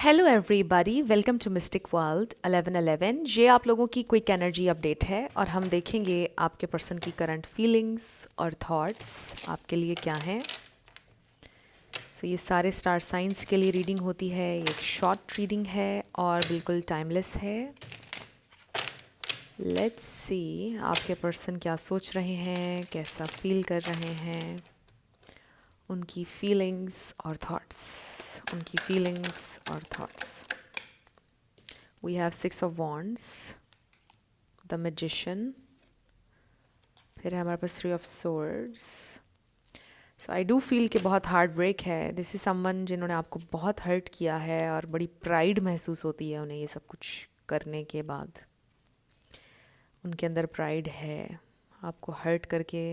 Hello everybody, welcome to mystic world 1111। ये आप लोगों की क्विक एनर्जी अपडेट है और हम देखेंगे आपके पर्सन की करंट फीलिंग्स और थॉट्स आपके लिए क्या हैं। ये सारे स्टार साइंस के लिए रीडिंग होती है। ये एक शॉर्ट रीडिंग है और बिल्कुल टाइमलेस है। लेट्स सी आपके पर्सन क्या सोच रहे हैं, कैसा फील कर रहे हैं, उनकी फीलिंग्स और thoughts. We have Six of Wands, the Magician, फिर है हमारे पास Three of Swords. So I do feel कि बहुत हार्ट ब्रेक है. दिस इज समवन जिन्होंने आपको बहुत हर्ट किया है और बड़ी प्राइड महसूस होती है उन्हें ये सब कुछ करने के बाद. उनके अंदर प्राइड है. आपको हर्ट करके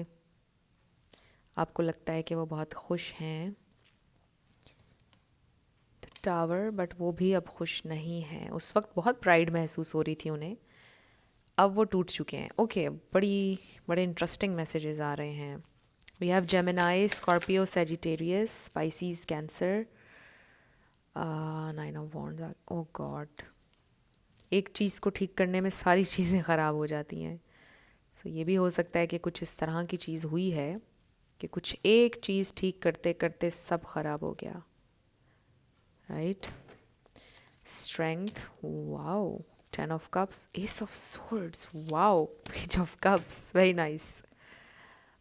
आपको लगता है कि वो बहुत खुश हैं. टावर, बट वो भी अब खुश नहीं है. उस वक्त बहुत प्राइड महसूस हो रही थी उन्हें, अब वो टूट चुके हैं. ओके, बड़े इंटरेस्टिंग मैसेजेस आ रहे हैं. We have Gemini, Scorpio, Sagittarius, Pisces, cancer. Nine of wands. Oh god, एक चीज़ को ठीक करने में सारी चीज़ें ख़राब हो जाती हैं. ये भी हो सकता है कि कुछ इस तरह की चीज़ हुई है कि कुछ एक चीज़ ठीक करते करते सब ख़राब हो गया. Right. Strength, wow. Ten of Cups, Ace of Swords, wow. Page of Cups, very nice.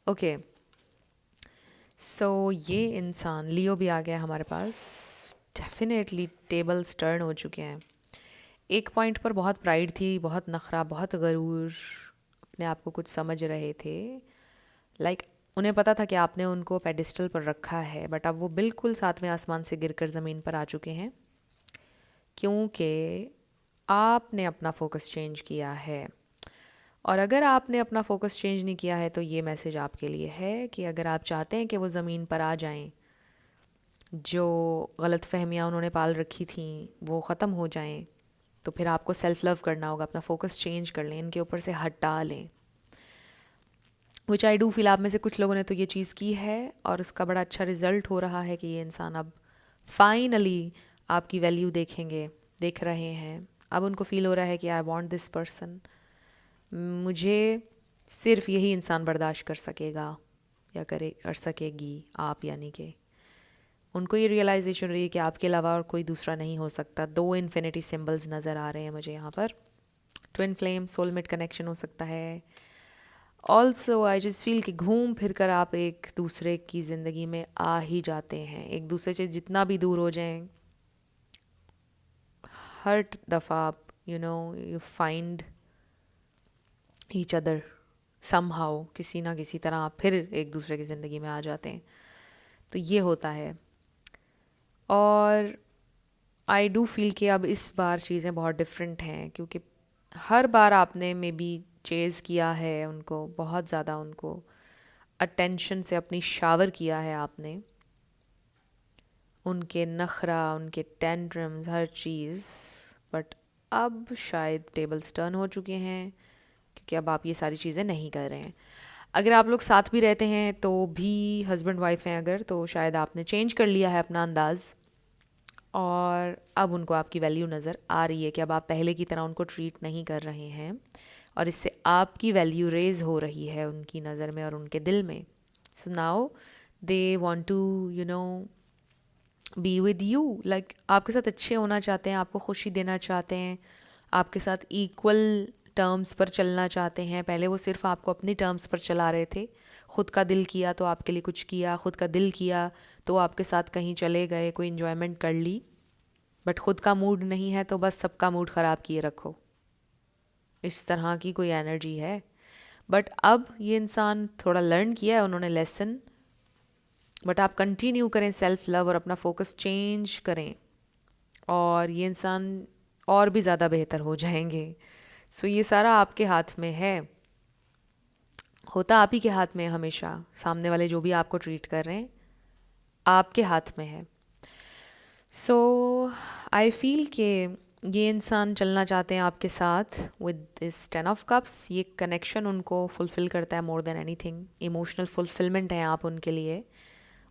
Okay. ये इंसान लियो भी आ गया हमारे पास. डेफिनेटली टेबल्स टर्न हो चुके हैं. एक पॉइंट पर बहुत प्राइड थी, बहुत नखरा, बहुत गरूर, अपने आप को कुछ समझ रहे थे. उन्हें पता था कि आपने उनको पेडिस्टल पर रखा है, बट अब वो बिल्कुल सातवें आसमान से गिरकर ज़मीन पर आ चुके हैं क्योंकि आपने अपना फोकस चेंज किया है. और अगर आपने अपना फोकस चेंज नहीं किया है तो ये मैसेज आपके लिए है कि अगर आप चाहते हैं कि वो ज़मीन पर आ जाएं, जो गलत फहमियाँ उन्होंने पाल रखी थी वो ख़त्म हो जाएं, तो फिर आपको सेल्फ़ लव करना होगा. अपना फोकस चेंज कर लें, इनके ऊपर से हटा लें. विच आई डू फील आप में से कुछ लोगों ने तो ये चीज़ की है और उसका बड़ा अच्छा रिज़ल्ट हो रहा है कि ये इंसान अब फाइनली आपकी वैल्यू देख रहे हैं. अब उनको फील हो रहा है कि आई वॉन्ट दिस पर्सन. मुझे सिर्फ यही इंसान बर्दाश्त कर सकेगा या कर सकेगी आप, यानी कि उनको ये रियलाइजेशन रही है कि आपके अलावा और कोई दूसरा नहीं हो सकता. 2 इन्फिनिटी सिंबल्स नज़र आ रहे हैं मुझे यहाँ पर. ट्विन फ्लेम, सोलमेट कनेक्शन हो सकता है. ऑल्सो आई जस्ट फील कि घूम फिर कर आप एक दूसरे की ज़िंदगी में आ ही जाते हैं. एक दूसरे से जितना भी दूर हो जाएं, हर दफ़ा आप you find each other somehow. किसी ना किसी तरह आप फिर एक दूसरे की ज़िंदगी में आ जाते हैं. तो ये होता है. और आई डू फील कि अब इस बार चीज़ें बहुत डिफरेंट हैं क्योंकि हर बार आपने मे बी चेज़ किया है उनको बहुत ज़्यादा, उनको अटेंशन से अपनी शावर किया है आपने. उनके नखरा, उनके टेंट्रम्स, हर चीज़. बट अब शायद टेबल्स टर्न हो चुके हैं क्योंकि अब आप ये सारी चीज़ें नहीं कर रहे हैं. अगर आप लोग साथ भी रहते हैं तो भी, हस्बैंड वाइफ हैं अगर, तो शायद आपने चेंज कर लिया है अपना अंदाज़ और अब उनको आपकी वैल्यू नज़र आ रही है कि अब आप पहले की तरह उनको ट्रीट नहीं कर रहे हैं और इससे आपकी वैल्यू रेज़ हो रही है उनकी नज़र में और उनके दिल में. So now they want to be with you. आपके साथ अच्छे होना चाहते हैं, आपको खुशी देना चाहते हैं, आपके साथ इक्वल टर्म्स पर चलना चाहते हैं. पहले वो सिर्फ आपको अपनी टर्म्स पर चला रहे थे. ख़ुद का दिल किया तो आपके लिए कुछ किया, ख़ुद का दिल किया तो आपके साथ कहीं चले गए, कोई इन्जॉयमेंट कर ली. बट ख़ुद का मूड नहीं है तो बस सबका मूड ख़राब किए रखो. इस तरह की कोई एनर्जी है. बट अब ये इंसान थोड़ा लर्न किया है उन्होंने लेसन. बट आप कंटिन्यू करें सेल्फ लव और अपना फोकस चेंज करें और ये इंसान और भी ज़्यादा बेहतर हो जाएंगे. ये सारा आपके हाथ में है. होता आप ही के हाथ में है हमेशा. सामने वाले जो भी आपको ट्रीट कर रहे हैं आपके हाथ में है. आई फील कि ये इंसान चलना चाहते हैं आपके साथ विद दिस 10 ऑफ कप्स. ये कनेक्शन उनको फुलफ़िल करता है more than anything. Emotional fulfilment है आप उनके लिए.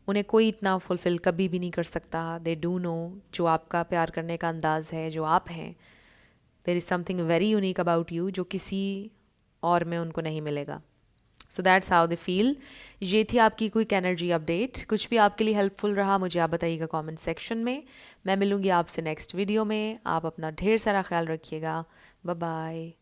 उन्हें कोई इतना फुलफ़िल कभी भी नहीं कर सकता। दे डू नो जो आपका प्यार करने का अंदाज़ है, जो आप हैं, there is something very unique about you जो किसी और में उनको नहीं मिलेगा। So that's how they feel. ये थी आपकी क्विक एनर्जी अपडेट। कुछ भी आपके लिए हेल्पफुल रहा मुझे आप बताइएगा कमेंट सेक्शन में। मैं मिलूंगी आपसे नेक्स्ट वीडियो में। आप अपना ढेर सारा ख्याल रखिएगा। Bye bye.